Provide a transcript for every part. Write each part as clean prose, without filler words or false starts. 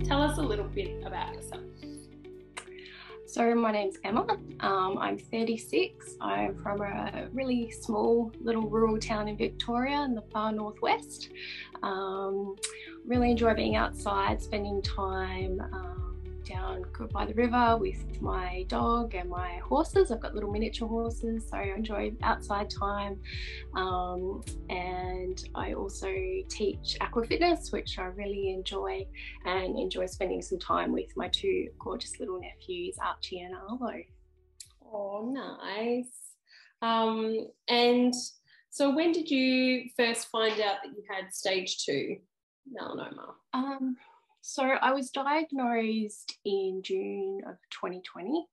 tell us a little bit about yourself. So my name's Emma. I'm 36. I'm from a really small little rural town in Victoria in the far northwest. Really enjoy being outside, spending time down by the river with my dog and my horses. I've got little miniature horses, so I enjoy outside time. And I also teach aqua fitness, which I really enjoy, and enjoy spending some time with my two gorgeous little nephews, Archie and Arlo. Oh, nice. And so when did you first find out that you had stage 2 melanoma? So I was diagnosed in June of 2020.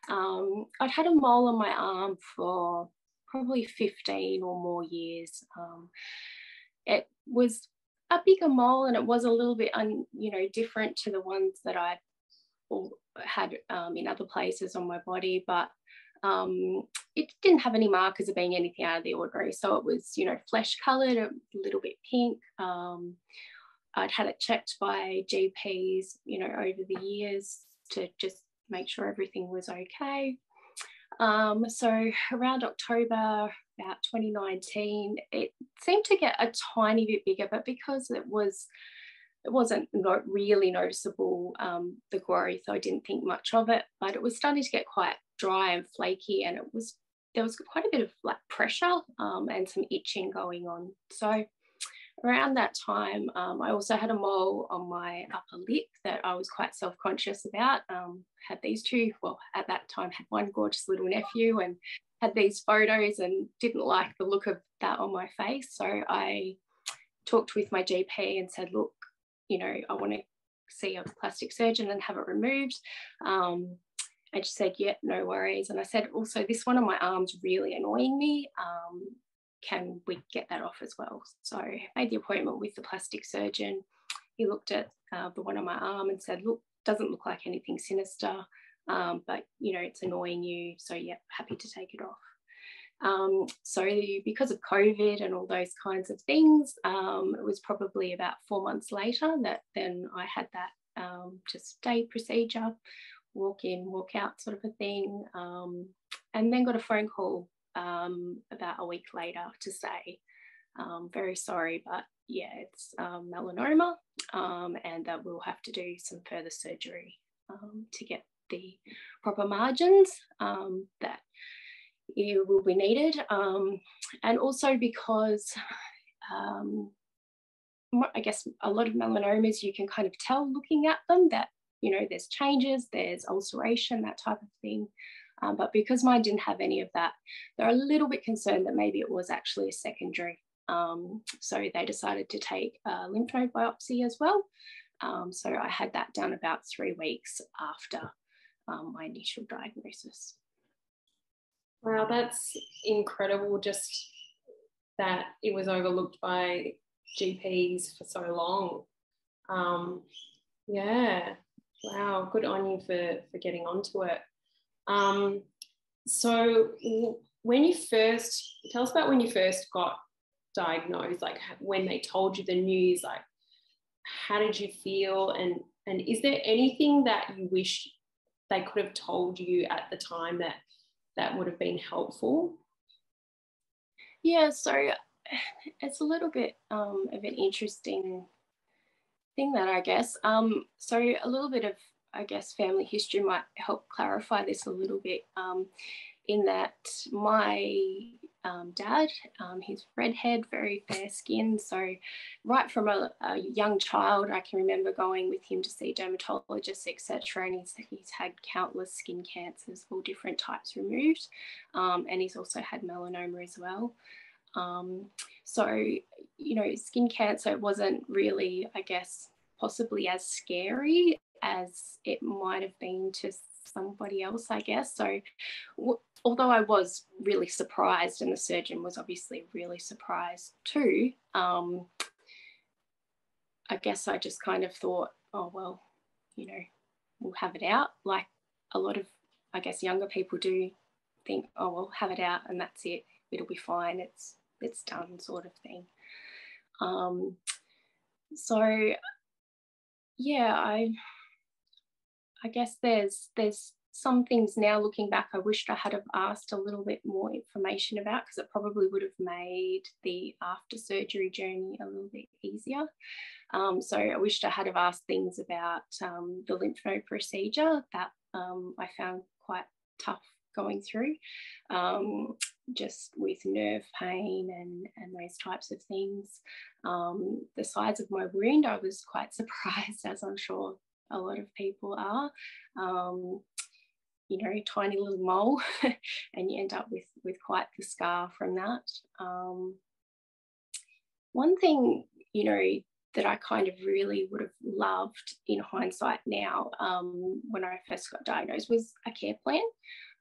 I'd had a mole on my arm for probably 15 or more years. It was a bigger mole, and it was a little bit different to the ones that I'd had in other places on my body, but it didn't have any markers of being anything out of the ordinary. So it was, flesh coloured, a little bit pink. I'd had it checked by GPs, over the years to just make sure everything was okay. So around October, about 2019, it seemed to get a tiny bit bigger, but because it wasn't really noticeable, the growth, I didn't think much of it, but it was starting to get quite dry and flaky, and there was quite a bit of like pressure and some itching going on. So around that time, I also had a mole on my upper lip that I was quite self-conscious about. Had these two, well, at that time had one gorgeous little nephew and had these photos and didn't like the look of that on my face. So I talked with my GP and said, look, I want to see a plastic surgeon and have it removed. And she said, yeah, no worries. And I said, also, this one on my arm's really annoying me. Can we get that off as well? So I made the appointment with the plastic surgeon. He looked at the one on my arm and said, look, doesn't look like anything sinister, but, it's annoying you. So, yeah, happy to take it off. So because of COVID and all those kinds of things, it was probably about 4 months later that then I had that just day procedure, walk in, walk out sort of a thing, and then got a phone call about a week later to say, very sorry, but yeah, it's melanoma, and that we'll have to do some further surgery to get the proper margins that it will be needed, and also because I guess a lot of melanomas you can kind of tell looking at them that there's changes, there's ulceration, that type of thing. But because mine didn't have any of that, they're a little bit concerned that maybe it was actually a secondary. So they decided to take a lymph node biopsy as well. So I had that done about 3 weeks after my initial diagnosis. Wow, that's incredible, just that it was overlooked by GPs for so long. Yeah, wow, good on you for getting onto it. So tell us about when you first got diagnosed, like when they told you the news, like how did you feel, and is there anything that you wish they could have told you at the time that would have been helpful? Yeah, so it's a little bit of an interesting thing that I guess. So a little bit of, I guess, family history might help clarify this a little bit, in that my dad, he's redhead, very fair skin. So right from a young child, I can remember going with him to see dermatologists, etc. And he's had countless skin cancers, all different types removed. And he's also had melanoma as well. So, skin cancer wasn't really, I guess, possibly as scary as it might have been to somebody else, I guess. So although I was really surprised, and the surgeon was obviously really surprised too, I guess I just kind of thought, oh, well, we'll have it out. Like a lot of, I guess, younger people do think, oh, well, have it out and that's it. It'll be fine. It's done, sort of thing. So yeah, I guess there's some things now looking back I wished I had have asked a little bit more information about, because it probably would have made the after surgery journey a little bit easier. So I wished I had have asked things about the lymph node procedure that I found quite tough going through, just with nerve pain and those types of things. The size of my wound, I was quite surprised, as I'm sure a lot of people are. You know, tiny little mole, and you end up with quite the scar from that. One thing, you know, that I kind of really would have loved in hindsight now, when I first got diagnosed, was a care plan.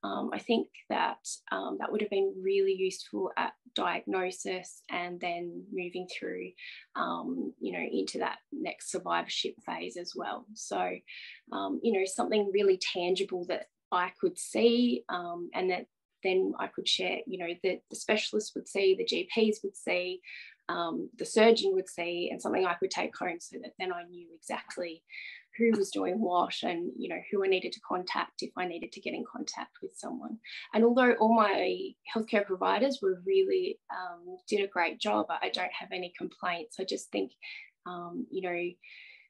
I think that that would have been really useful at diagnosis and then moving through, you know, into that next survivorship phase as well. So, you know, something really tangible that I could see, and that then I could share, you know, the specialists would see, the GPs would see, the surgeon would see, and something I could take home, so that then I knew exactly who was doing what, and, you know, who I needed to contact if I needed to get in contact with someone. And although all my healthcare providers were really did a great job, I don't have any complaints. I just think, you know,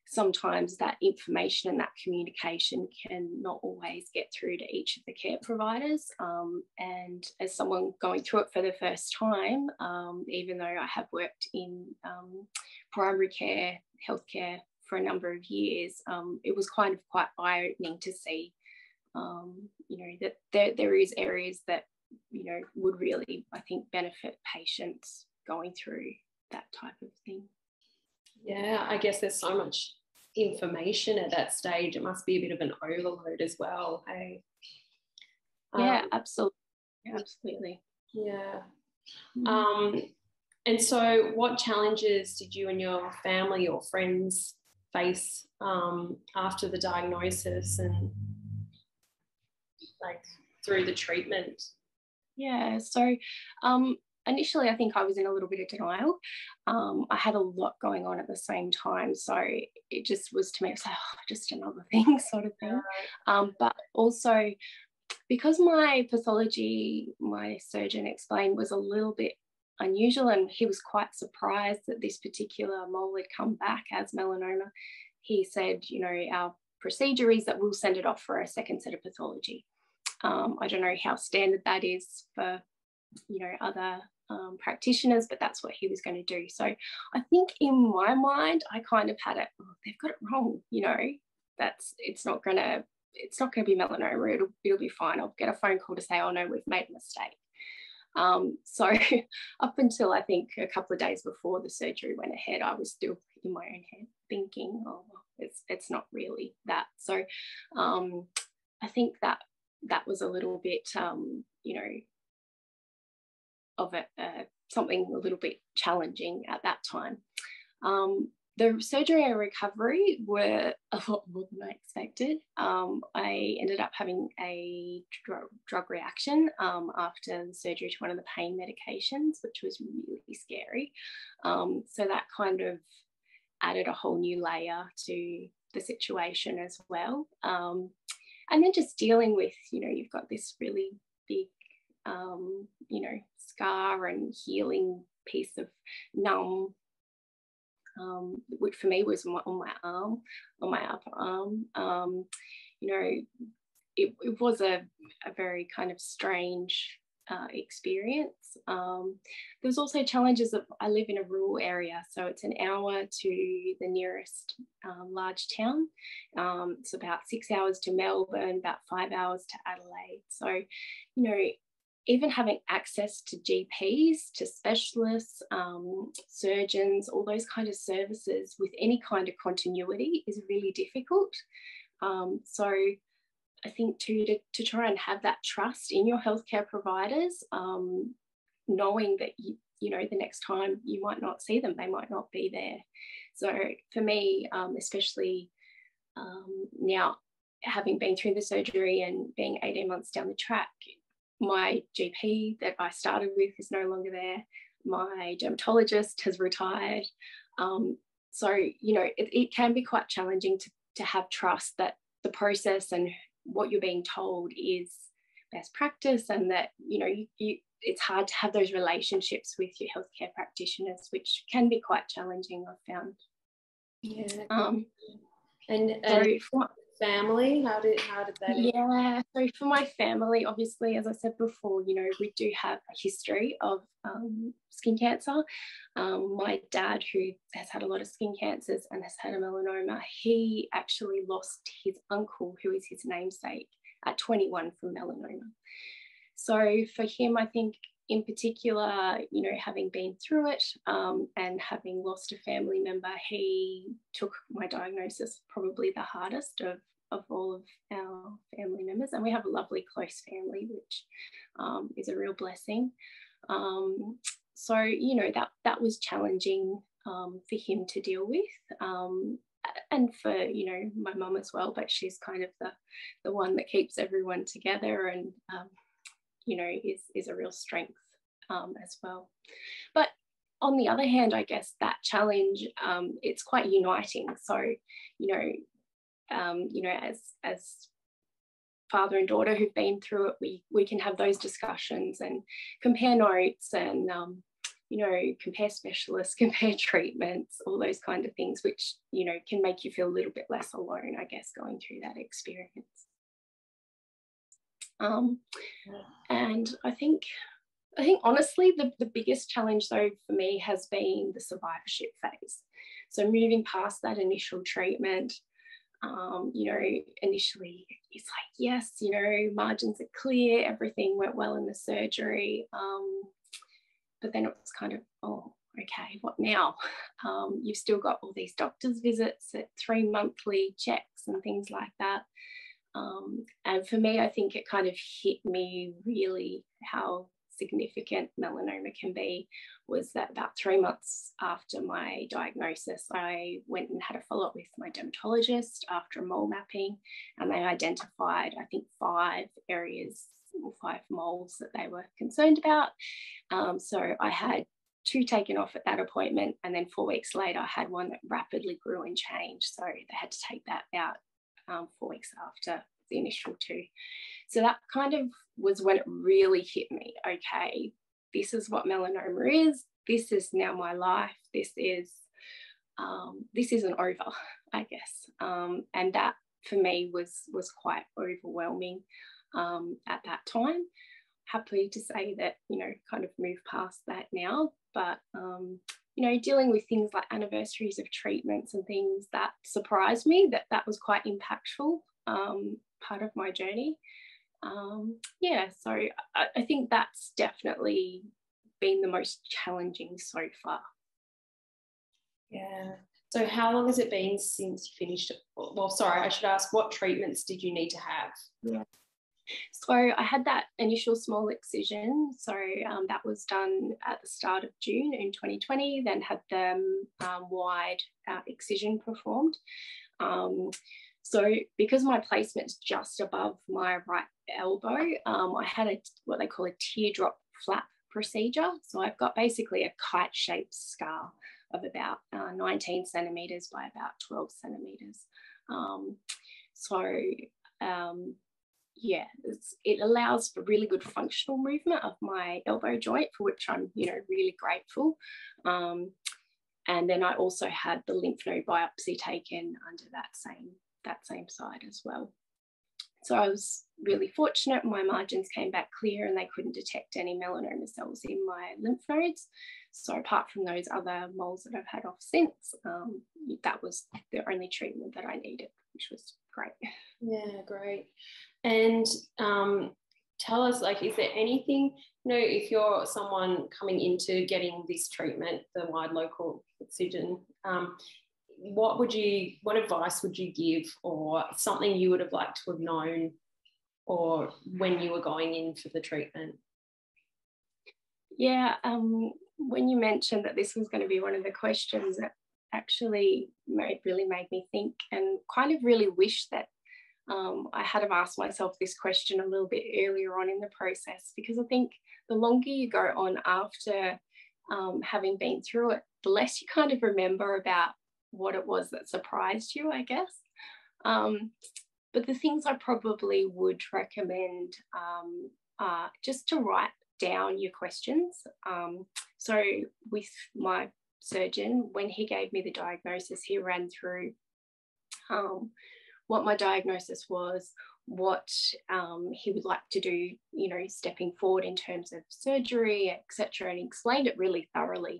sometimes that information and that communication can not always get through to each of the care providers. And as someone going through it for the first time, even though I have worked in primary care, healthcare for a number of years, it was kind of quite eye-opening to see, you know, that there is areas that, you know, would really, I think, benefit patients going through that type of thing. Yeah, I guess there's so much information at that stage. It must be a bit of an overload as well. Hey? Yeah, absolutely. Absolutely. Yeah. And so what challenges did you and your family or friends face after the diagnosis and like through the treatment? Yeah, so initially I think I was in a little bit of denial. I had a lot going on at the same time, so it just was, to me, it was like, oh, just another thing sort of thing. But also, because my pathology, my surgeon explained, was a little bit unusual, and he was quite surprised that this particular mole had come back as melanoma. He said, you know, our procedure is that we'll send it off for a second set of pathology. I don't know how standard that is for, you know, other practitioners, but that's what he was going to do. So I think in my mind, I kind of had it, oh, they've got it wrong, you know, it's not going to be melanoma, it'll be fine. I'll get a phone call to say, oh no, we've made a mistake. So up until I think a couple of days before the surgery went ahead, I was still in my own head thinking, oh, it's not really that. So I think that was a little bit, you know, of something a little bit challenging at that time. The surgery and recovery were a lot more than I expected. I ended up having a drug reaction after the surgery to one of the pain medications, which was really scary. So that kind of added a whole new layer to the situation as well. And then just dealing with, you know, you've got this really big, you know, scar and healing piece of numb, which for me was on my arm, on my upper arm. You know, it was a very kind of strange experience. There was also challenges of, I live in a rural area, so it's an hour to the nearest large town. It's about 6 hours to Melbourne, about 5 hours to Adelaide. So, you know, even having access to GPs, to specialists, surgeons, all those kind of services with any kind of continuity is really difficult. So I think too, to try and have that trust in your healthcare providers, knowing that, you know, the next time you might not see them, they might not be there. So for me, especially now, having been through the surgery and being 18 months down the track, my GP that I started with is no longer there. My dermatologist has retired. So, you know, it can be quite challenging to have trust that the process and what you're being told is best practice, and that, you know, it's hard to have those relationships with your healthcare practitioners, which can be quite challenging, I've found. Yeah. And so for family, how did they? Yeah, so for my family, obviously, as I said before, you know, we do have a history of skin cancer. My dad, who has had a lot of skin cancers and has had a melanoma, he actually lost his uncle, who is his namesake, at 21 from melanoma. So for him, I think in particular, you know, having been through it and having lost a family member, he took my diagnosis probably the hardest of all of our family members. And we have a lovely close family, which is a real blessing. So, you know, that was challenging for him to deal with. And for, you know, my mum as well, but she's kind of the one that keeps everyone together, and you know, is a real strength as well. But on the other hand, I guess that challenge, it's quite uniting. So, you know, as father and daughter who've been through it, we can have those discussions and compare notes and, you know, compare specialists, compare treatments, all those kind of things, which, you know, can make you feel a little bit less alone, I guess, going through that experience. And I think honestly, the biggest challenge though for me has been the survivorship phase. So moving past that initial treatment, you know, initially it's like, yes, you know, margins are clear, everything went well in the surgery. But then it was kind of, oh, okay, what now? You've still got all these doctor's visits at 3 monthly checks and things like that. And for me, I think it kind of hit me really how significant melanoma can be, was that about 3 months after my diagnosis, I went and had a follow-up with my dermatologist after a mole mapping, and they identified, I think, 5 areas or 5 moles that they were concerned about. So I had 2 taken off at that appointment, and then 4 weeks later I had one that rapidly grew and changed, so they had to take that out 4 weeks after the initial 2. So that kind of was when it really hit me. Okay, this is what melanoma is. This is now my life. This isn't over, I guess. And that for me was quite overwhelming at that time. Happy to say that, you know, kind of moved past that now, but you know, dealing with things like anniversaries of treatments and things, that surprised me, that was quite impactful part of my journey. Yeah, so I think that's definitely been the most challenging so far. Yeah. So how long has it been since you finished it? Well, sorry, I should ask, what treatments did you need to have? Yeah. So I had that initial small excision. So that was done at the start of June in 2020, then had the wide excision performed. So because my placement's just above my right elbow, I had what they call a teardrop flap procedure. So I've got basically a kite-shaped scar of about 19 centimetres by about 12 centimetres. Yeah, it allows for really good functional movement of my elbow joint, for which I'm, you know, really grateful. And then I also had the lymph node biopsy taken under that same side as well. So I was really fortunate. My margins came back clear and they couldn't detect any melanoma cells in my lymph nodes. So apart from those other moles that I've had off since, that was the only treatment that I needed, which was great. Yeah, great. And tell us, like, is there anything, you know, if you're someone coming into getting this treatment, the wide local excision, what advice would you give, or something you would have liked to have known, or when you were going in for the treatment? Yeah, when you mentioned that this was going to be one of the questions, that actually really made me think, and kind of really wish that I had have asked myself this question a little bit earlier on in the process, because I think the longer you go on after having been through it, the less you kind of remember about what it was that surprised you, I guess. But the things I probably would recommend are just to write down your questions. So with my surgeon, when he gave me the diagnosis, he ran through what my diagnosis was, what he would like to do, you know, stepping forward in terms of surgery, etc., and he explained it really thoroughly.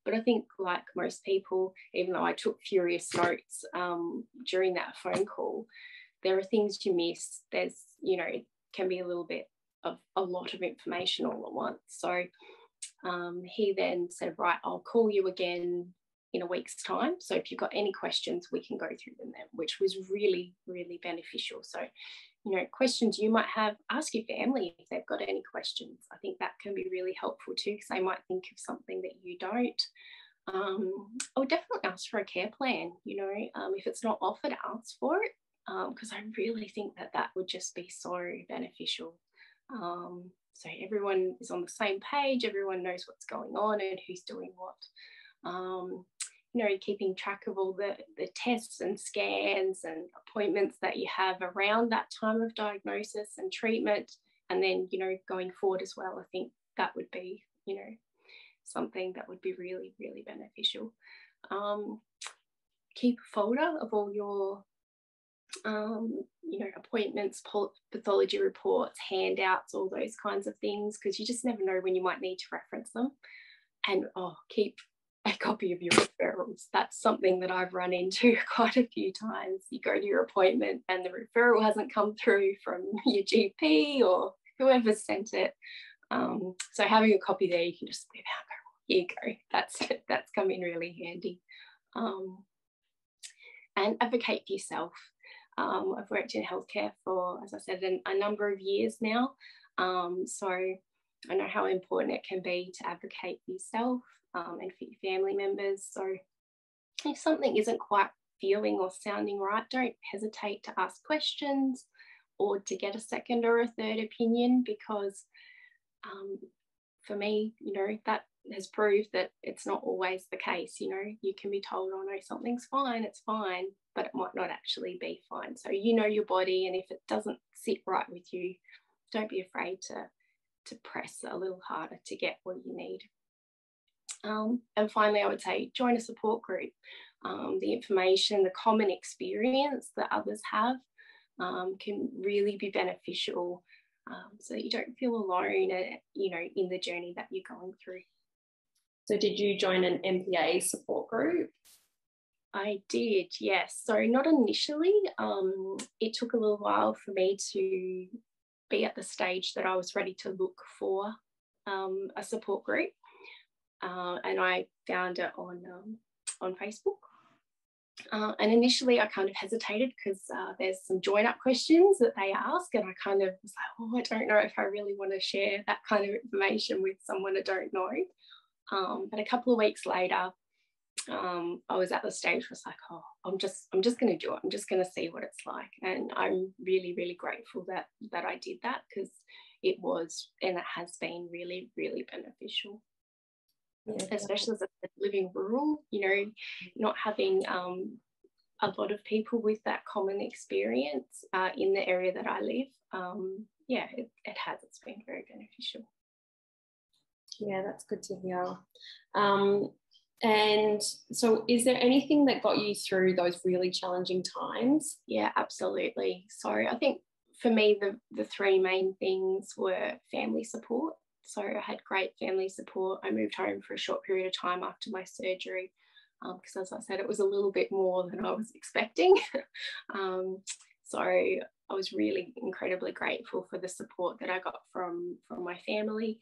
But I think, like most people, even though I took furious notes during that phone call, there are things you miss. There's, you know, it can be a little bit of a lot of information all at once. So he then said, right, I'll call you again in a week's time. So if you've got any questions, we can go through them then, which was really, really beneficial. So, you know, questions you might have, ask your family if they've got any questions. I think that can be really helpful too, because they might think of something that you don't. I would definitely ask for a care plan, you know, if it's not offered, ask for it, because I really think that that would just be so beneficial. So everyone is on the same page, everyone knows what's going on and who's doing what. You know, keeping track of all the tests and scans and appointments that you have around that time of diagnosis and treatment, and then, you know, going forward as well. I think that would be, you know, something that would be really, really beneficial. Keep a folder of all your, you know, appointments, pathology reports, handouts, all those kinds of things, because you just never know when you might need to reference them. And keep a copy of your referrals. That's something that I've run into quite a few times. You go to your appointment and the referral hasn't come through from your GP or whoever sent it. So having a copy there, you can just whip out, go, here you go. That's come in really handy. And advocate for yourself. I've worked in healthcare for, as I said, a number of years now. So I know how important it can be to advocate for yourself and for your family members. So if something isn't quite feeling or sounding right, don't hesitate to ask questions or to get a second or a third opinion, because for me, you know, that has proved that it's not always the case. You know, you can be told, oh no, something's fine, it's fine, but it might not actually be fine. So you know your body, and if it doesn't sit right with you, don't be afraid to press a little harder to get what you need. And finally, I would say join a support group. The information, the common experience that others have can really be beneficial, so that you don't feel alone, you know, in the journey that you're going through. So did you join an MPA support group? I did, yes. So not initially. It took a little while for me to be at the stage that I was ready to look for a support group. And I found it on Facebook. And initially I kind of hesitated because there's some join up questions that they ask, and I kind of was like, oh, I don't know if I really want to share that kind of information with someone I don't know. But a couple of weeks later, I was at the stage where it's like, oh, I'm just going to do it. I'm just going to see what it's like. And I'm really, really grateful that I did that, because it was, and it has been really, really beneficial. Yeah, especially as a living rural, you know, not having a lot of people with that common experience in the area that I live. Yeah, it's been very beneficial. Yeah, that's good to hear. And so is there anything that got you through those really challenging times? Yeah, absolutely. So I think for me, the three main things were family support. So I had great family support. I moved home for a short period of time after my surgery, because as I said, it was a little bit more than I was expecting. So I was really incredibly grateful for the support that I got from my family,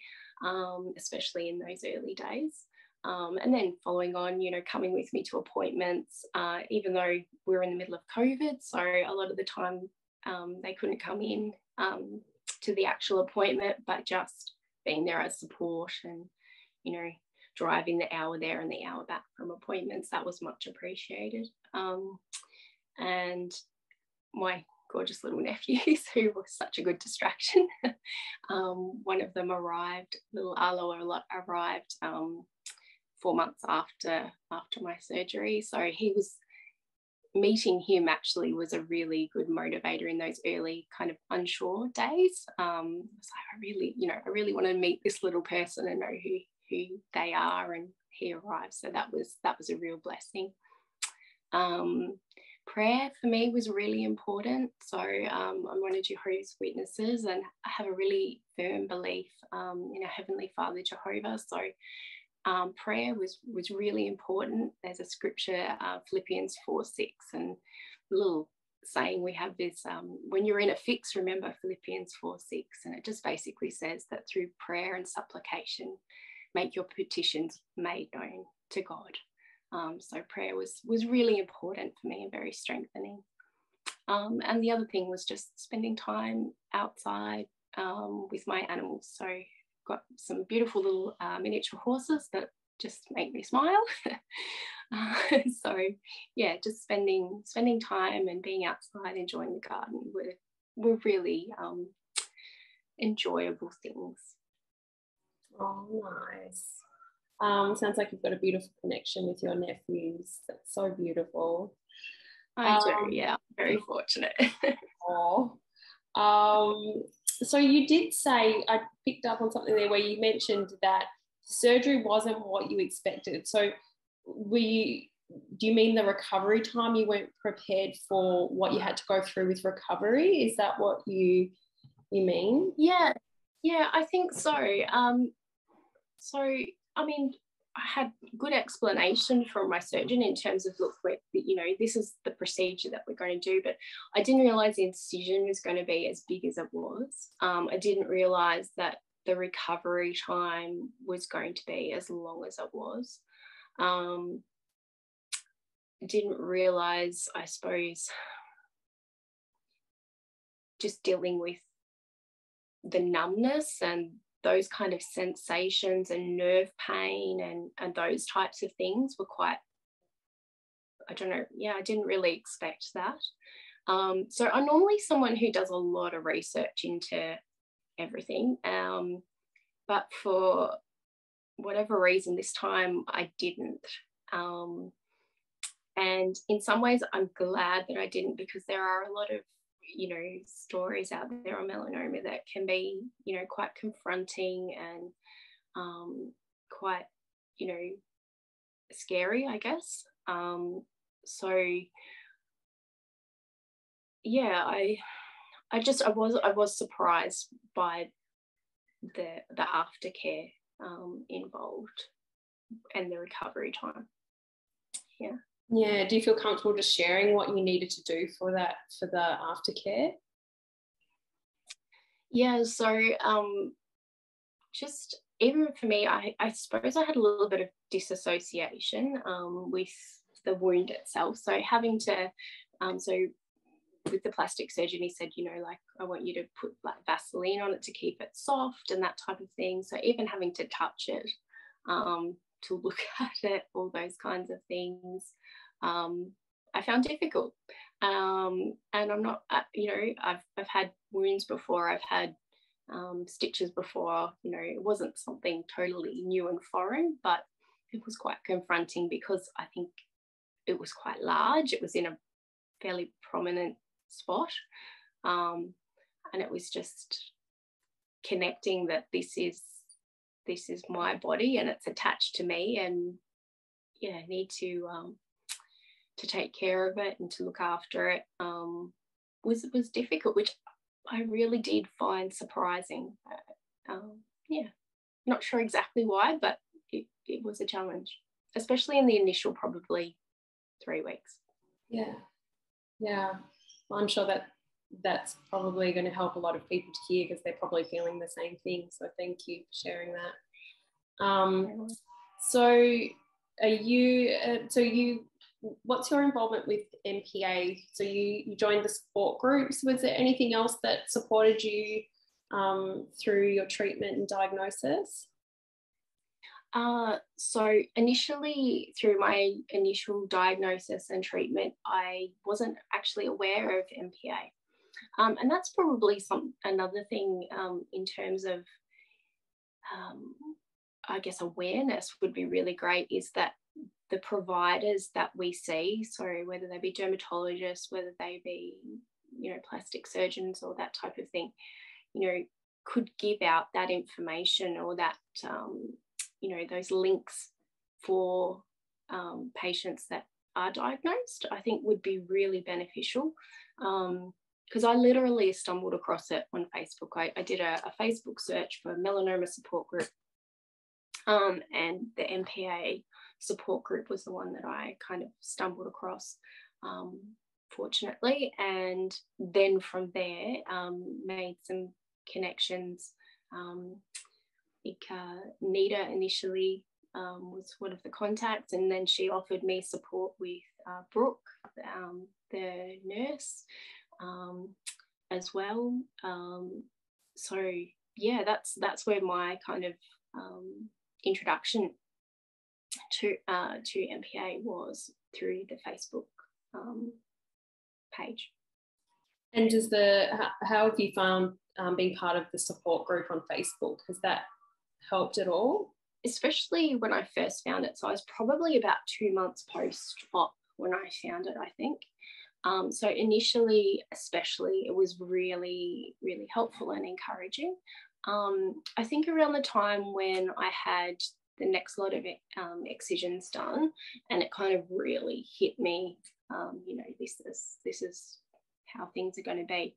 especially in those early days. And then following on, you know, coming with me to appointments, even though we were in the middle of COVID, so a lot of the time they couldn't come in to the actual appointment, but just being there as support and, you know, driving the hour there and the hour back from appointments, that was much appreciated. And my gorgeous little nephews, who was such a good distraction. One of them arrived, little Arlo arrived 4 months after my surgery. So meeting him actually was a really good motivator in those early kind of unsure days. I was like, I really want to meet this little person and know who they are, and he arrived. So that was a real blessing. Prayer for me was really important. So I'm one of Jehovah's Witnesses, and I have a really firm belief in our Heavenly Father Jehovah. So prayer was really important. There's a scripture, Philippians 4:6, and a little saying we have is, when you're in a fix, remember Philippians 4:6, and it just basically says that through prayer and supplication, make your petitions made known to God. So prayer was really important for me and very strengthening. And the other thing was just spending time outside with my animals. So got some beautiful little miniature horses that just make me smile. So yeah, just spending time and being outside, enjoying the garden were really enjoyable things. Oh, nice. Sounds like you've got a beautiful connection with your nephews. That's so beautiful. I do, yeah. Very fortunate. So you did say, I picked up on something there where you mentioned that surgery wasn't what you expected. So do you mean the recovery time? You weren't prepared for what you had to go through with recovery? Is that what you mean? Yeah, I think so. So, I mean, I had good explanation from my surgeon in terms of, look, this is the procedure that we're going to do, but I didn't realise the incision was going to be as big as it was. I didn't realise that the recovery time was going to be as long as it was. Didn't realise, I suppose, just dealing with the numbness and those kind of sensations and nerve pain and those types of things were quite, I don't know, I didn't really expect that. So I'm normally someone who does a lot of research into everything, but for whatever reason this time I didn't. And in some ways I'm glad that I didn't, because there are a lot of stories out there on melanoma that can be, quite confronting and quite, scary, I guess. So yeah, I was surprised by the aftercare involved and the recovery time. Yeah. Yeah. Do you feel comfortable just sharing what you needed to do for the aftercare? Yeah, so just even for me, I suppose I had a little bit of disassociation with the wound itself. So having to, so with the plastic surgeon, he said, I want you to put like Vaseline on it to keep it soft and that type of thing. So even having to touch it, to look at it, all those kinds of things, I found difficult. And I'm not, I've had wounds before, I've had stitches before, it wasn't something totally new and foreign, but it was quite confronting because I think it was quite large. It was in a fairly prominent spot. And it was just connecting that this is my body and it's attached to me, and I need to take care of it and to look after it, was difficult, which I really did find surprising. Not sure exactly why, but it was a challenge, especially in the initial probably 3 weeks. Yeah. Well, I'm sure that's probably going to help a lot of people to hear, because they're probably feeling the same thing. So thank you for sharing that. What's your involvement with MPA? So you joined the support groups. Was there anything else that supported you through your treatment and diagnosis? So initially, through my initial diagnosis and treatment, I wasn't actually aware of MPA. And that's probably another thing in terms of I guess, awareness would be really great is that the providers that we see, so whether they be dermatologists, whether they be, plastic surgeons or that type of thing, could give out that information or that, those links for patients that are diagnosed, I think would be really beneficial. Because I literally stumbled across it on Facebook. I did a Facebook search for melanoma support group, and the MPA support group was the one that I kind of stumbled across, fortunately. And then from there, made some connections. Nita initially was one of the contacts, and then she offered me support with Brooke, the nurse, as well. So yeah, that's where my kind of introduction to MPA was, through the Facebook page. And how have you found being part of the support group on Facebook? Has that helped at all? Especially when I first found it. So I was probably about 2 months post-op when I found it, I think. So initially, especially, it was really, really helpful and encouraging. I think around the time when I had the next lot of excisions done, and it kind of really hit me, this is how things are going to be.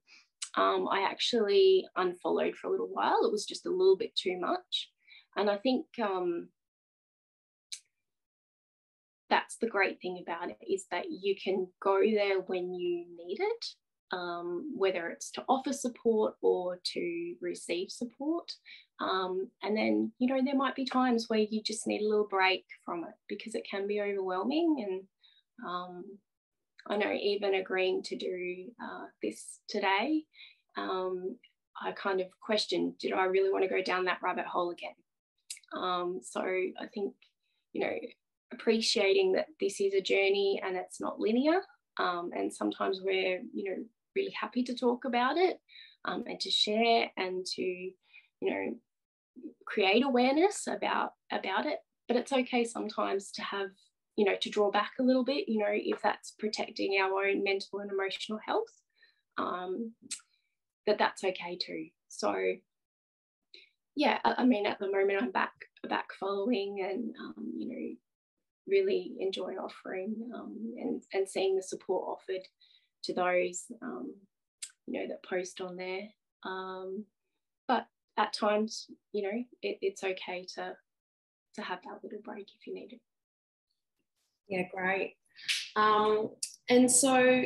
I actually unfollowed for a little while. It was just a little bit too much. And I think that's the great thing about it, is that you can go there when you need it, whether it's to offer support or to receive support. And then, there might be times where you just need a little break from it, because it can be overwhelming. And I know even agreeing to do this today, I kind of questioned, did I really want to go down that rabbit hole again? So I think, appreciating that this is a journey and it's not linear, and sometimes we're, really happy to talk about it, and to share and to, create awareness about it. But it's okay sometimes to have, to draw back a little bit, if that's protecting our own mental and emotional health, that's okay too. So yeah, I mean, at the moment I'm back following, and really enjoy offering and seeing the support offered to those that post on there. But at times, it's okay to have that little break if you need it. Yeah, great. And so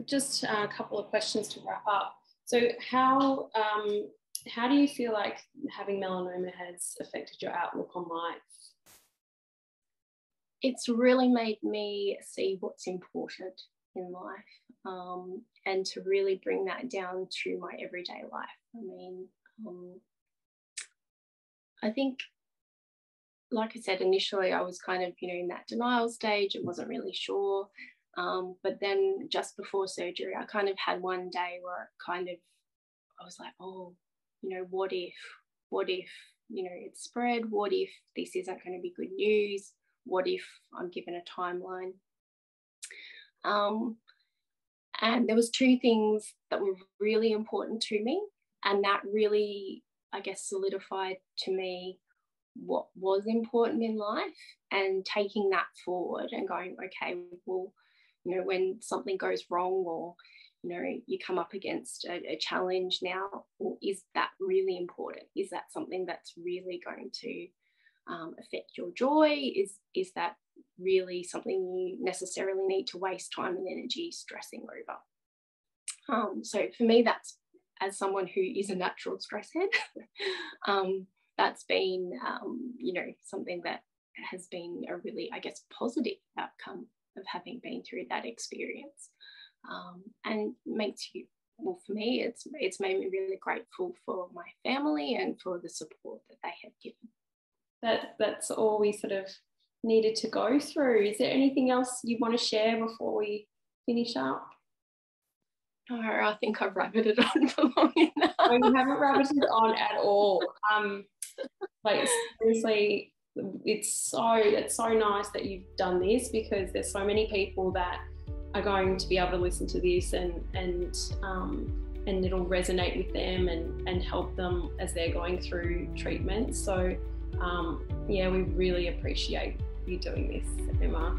just a couple of questions to wrap up. So how do you feel like having melanoma has affected your outlook on life? It's really made me see what's important in life, and to really bring that down to my everyday life. I mean, I think, like I said, initially I was kind of, in that denial stage. I wasn't really sure. But then just before surgery, I kind of had one day where I was like, oh, what if, it's spread? What if this isn't going to be good news? What if I'm given a timeline? And there was two things that were really important to me, and that really, I guess, solidified to me what was important in life, and taking that forward and going, okay, well, when something goes wrong, or you come up against a challenge now, well, is that really important? Is that something that's really going to affect your joy? Is that really something you necessarily need to waste time and energy stressing over? So for me, that's, as someone who is a natural stress head, that's been something that has been a really, I guess, positive outcome of having been through that experience, and makes you, well, for me, it's made me really grateful for my family and for the support that they have given. That's all we sort of needed to go through. Is there anything else you want to share before we finish up? No, I think I've rabbited on for long enough. No, you haven't rabbited on at all. Like, seriously, it's so nice that you've done this, because there's so many people that are going to be able to listen to this and it'll resonate with them and help them as they're going through treatment. So yeah, we really appreciate you doing this, Emma.